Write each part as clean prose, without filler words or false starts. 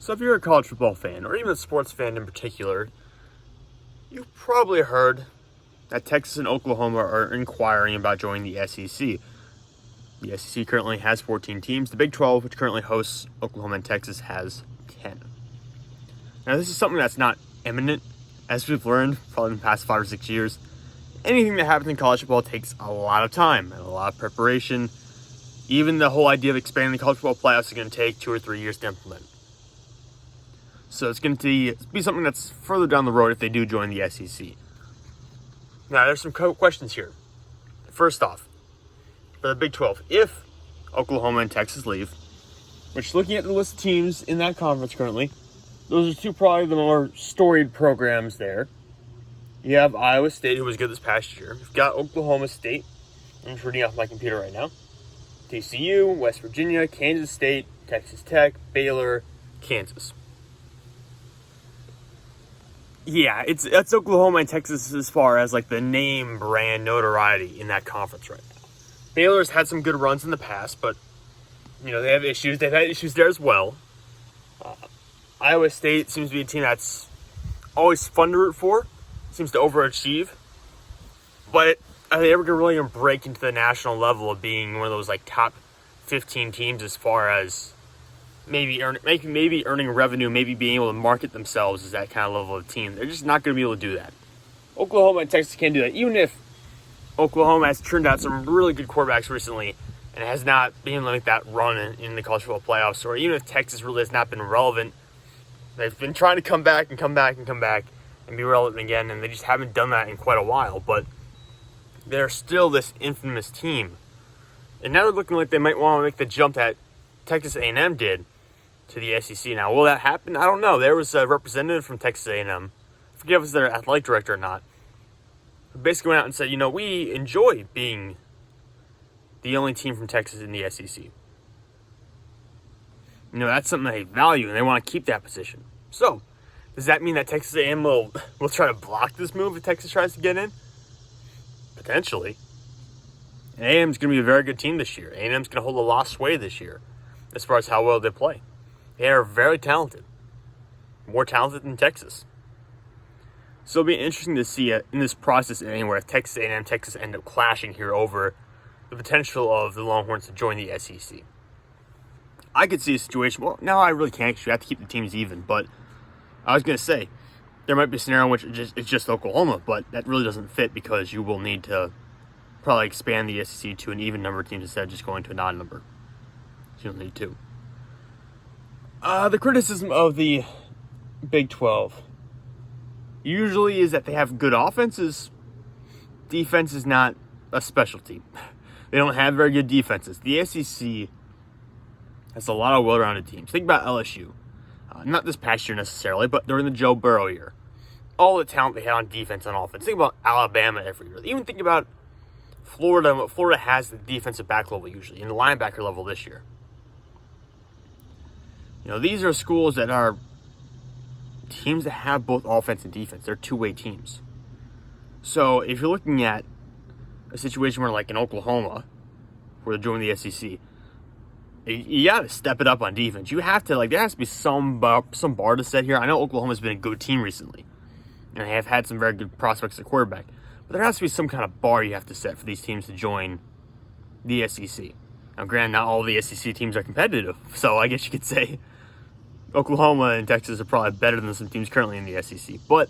So if you're a college football fan, or even a sports fan in particular, you've probably heard that Texas and Oklahoma are inquiring about joining the SEC. The SEC currently has 14 teams. The Big 12, which currently hosts Oklahoma and Texas, has 10. Now, this is something that's not imminent, as we've learned probably in the past 5 or 6 years. Anything that happens in college football takes a lot of time and a lot of preparation. Even the whole idea of expanding the college football playoffs is going to take 2 or 3 years to implement. So it's going to be something that's further down the road if they do join the SEC. Now, there's some questions here. First off, for the Big 12, if Oklahoma and Texas leave, which looking at the list of teams in that conference currently, those are two probably the more storied programs there. You have Iowa State, who was good this past year. You've got Oklahoma State. I'm just reading off my computer right now. TCU, West Virginia, Kansas State, Texas Tech, Baylor, Kansas. Yeah, it's Oklahoma and Texas as far as like the name brand notoriety in that conference right now. Baylor's had some good runs in the past, but they have issues. They've had issues there as well. Iowa State seems to be a team that's always fun to root for. Seems to overachieve. But are they ever going to really break into the national level of being one of those like top 15 teams as far as maybe earning revenue, maybe being able to market themselves as that kind of level of team? They're just not going to be able to do that. Oklahoma and Texas can't do that. Even if Oklahoma has turned out some really good quarterbacks recently and has not been able to make that run in the college football playoffs, or even if Texas really has not been relevant, they've been trying to come back and be relevant again, and they just haven't done that in quite a while. But they're still this infamous team. And now they're looking like they might want to make the jump that Texas A&M did to the SEC. Now, will that happen? I don't know. There was a representative from Texas A&M. I forget if it was their athletic director or not. Who basically went out and said, we enjoy being the only team from Texas in the SEC. That's something they value, and they want to keep that position. So, does that mean that Texas A&M will try to block this move if Texas tries to get in? Potentially. And A&M's going to be a very good team this year. A&M's going to hold a lot of sway this year as far as how well they play. They are very talented. More talented than Texas. So it'll be interesting to see in this process anywhere if Texas A&M and Texas end up clashing here over the potential of the Longhorns to join the SEC. I could see a situation, well, no, I really can't because you have to keep the teams even, but I was going to say, there might be a scenario in which it's just Oklahoma, but that really doesn't fit because you will need to probably expand the SEC to an even number of teams instead of just going to an odd number. So you'll need two. The criticism of the Big 12 usually is that they have good offenses. Defense is not a specialty. They don't have very good defenses. The SEC has a lot of well-rounded teams. Think about LSU. Not this past year necessarily, but during the Joe Burrow year. All the talent they had on defense and offense. Think about Alabama every year. Even think about Florida and what Florida has at the defensive back level usually, and the linebacker level this year. These are schools that are teams that have both offense and defense. They're two-way teams. So if you're looking at a situation where, like in Oklahoma, where they're joining the SEC, you got to step it up on defense. You have to, there has to be some bar to set here. I know Oklahoma's been a good team recently, and they have had some very good prospects at quarterback. But there has to be some kind of bar you have to set for these teams to join the SEC. Now, granted, not all the SEC teams are competitive, so I guess you could say Oklahoma and Texas are probably better than some teams currently in the SEC. But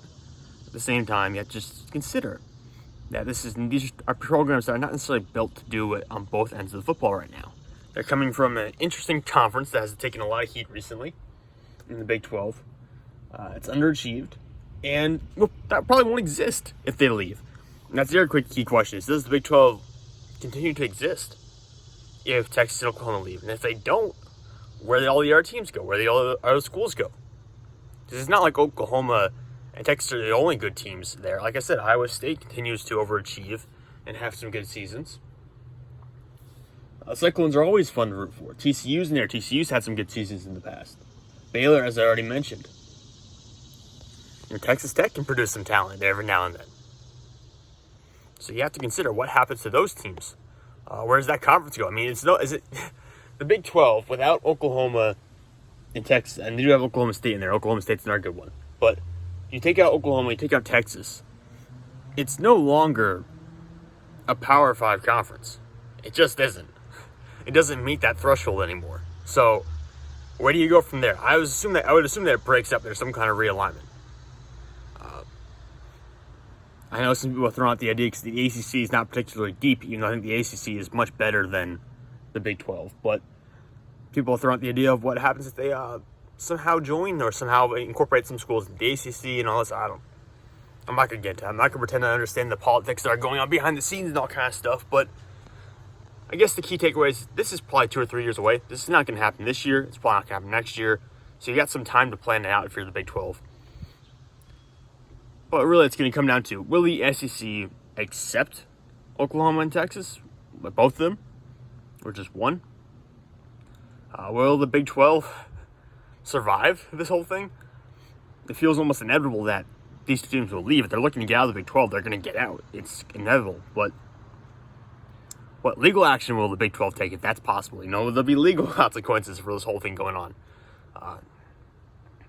at the same time, you have to just consider that these are programs that are not necessarily built to do it on both ends of the football right now. They're coming from an interesting conference that has taken a lot of heat recently in the Big 12. It's underachieved. And that probably won't exist if they leave. And that's the other quick key question is, does the Big 12 continue to exist if Texas and Oklahoma leave? And if they don't, where do all the other teams go? Where do all the other schools go? Because it's not like Oklahoma and Texas are the only good teams there. Like I said, Iowa State continues to overachieve and have some good seasons. Cyclones are always fun to root for. TCU's in there. TCU's had some good seasons in the past. Baylor, as I already mentioned. Texas Tech can produce some talent every now and then. So you have to consider what happens to those teams. Where does that conference go? I mean, is it the Big 12 without Oklahoma in Texas, and they do have Oklahoma State in there. Oklahoma State's not a good one. But you take out Oklahoma, you take out Texas, it's no longer a Power 5 conference. It just isn't. It doesn't meet that threshold anymore. So where do you go from there? I would assume that it breaks up. There's some kind of realignment. I know some people are throwing out the idea because the ACC is not particularly deep, even though I think the ACC is much better than the Big 12. But people throw out the idea of what happens if they somehow join or somehow incorporate some schools in the ACC and all this. I'm not going to get into it. I'm not going to pretend I understand the politics that are going on behind the scenes and all kind of stuff. But I guess the key takeaway is this is probably 2 or 3 years away. This is not going to happen this year. It's probably not going to happen next year. So you got some time to plan it out if you're the Big 12. But really, it's going to come down to, will the SEC accept Oklahoma and Texas, both of them, or just one? Will the Big 12 survive this whole thing? It feels almost inevitable that these two teams will leave. If they're looking to get out of the Big 12, they're going to get out. It's inevitable. But what legal action will the Big 12 take if that's possible? There'll be legal consequences for this whole thing going on.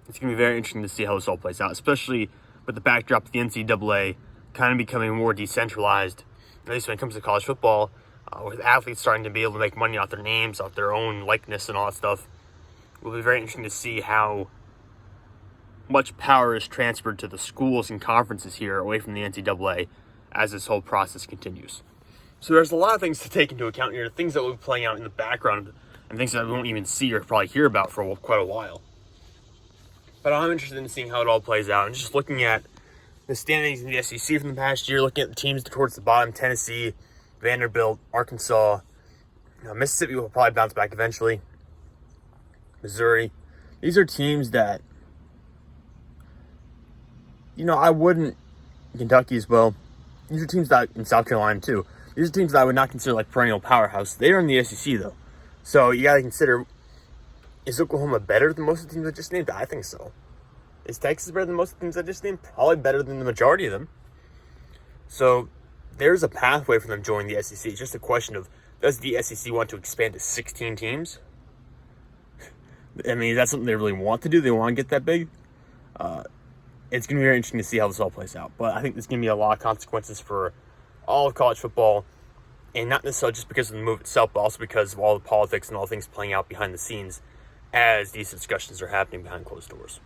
It's going to be very interesting to see how this all plays out, especially with the backdrop of the NCAA kind of becoming more decentralized, at least when it comes to college football, with athletes starting to be able to make money off their names, off their own likeness and all that stuff. It will be very interesting to see how much power is transferred to the schools and conferences here away from the NCAA as this whole process continues. So there's a lot of things to take into account here, things that will be playing out in the background and things that we won't even see or probably hear about for quite a while. But I'm interested in seeing how it all plays out and just looking at the standings in the SEC from the past year, looking at the teams towards the bottom, Tennessee, Vanderbilt, Arkansas, Mississippi will probably bounce back eventually, Missouri. These are teams that, I wouldn't, Kentucky as well. These are teams that, in South Carolina too, these are teams that I would not consider like perennial powerhouse. They are in the SEC though. So you got to consider, is Oklahoma better than most of the teams I just named? I think so. Is Texas better than most of the teams I just named? Probably better than the majority of them. So there's a pathway for them joining the SEC. It's just a question of, does the SEC want to expand to 16 teams? I mean, is that something they really want to do? They want to get that big? It's going to be very interesting to see how this all plays out. But I think there's going to be a lot of consequences for all of college football. And not necessarily just because of the move itself, but also because of all the politics and all things playing out behind the scenes as these discussions are happening behind closed doors.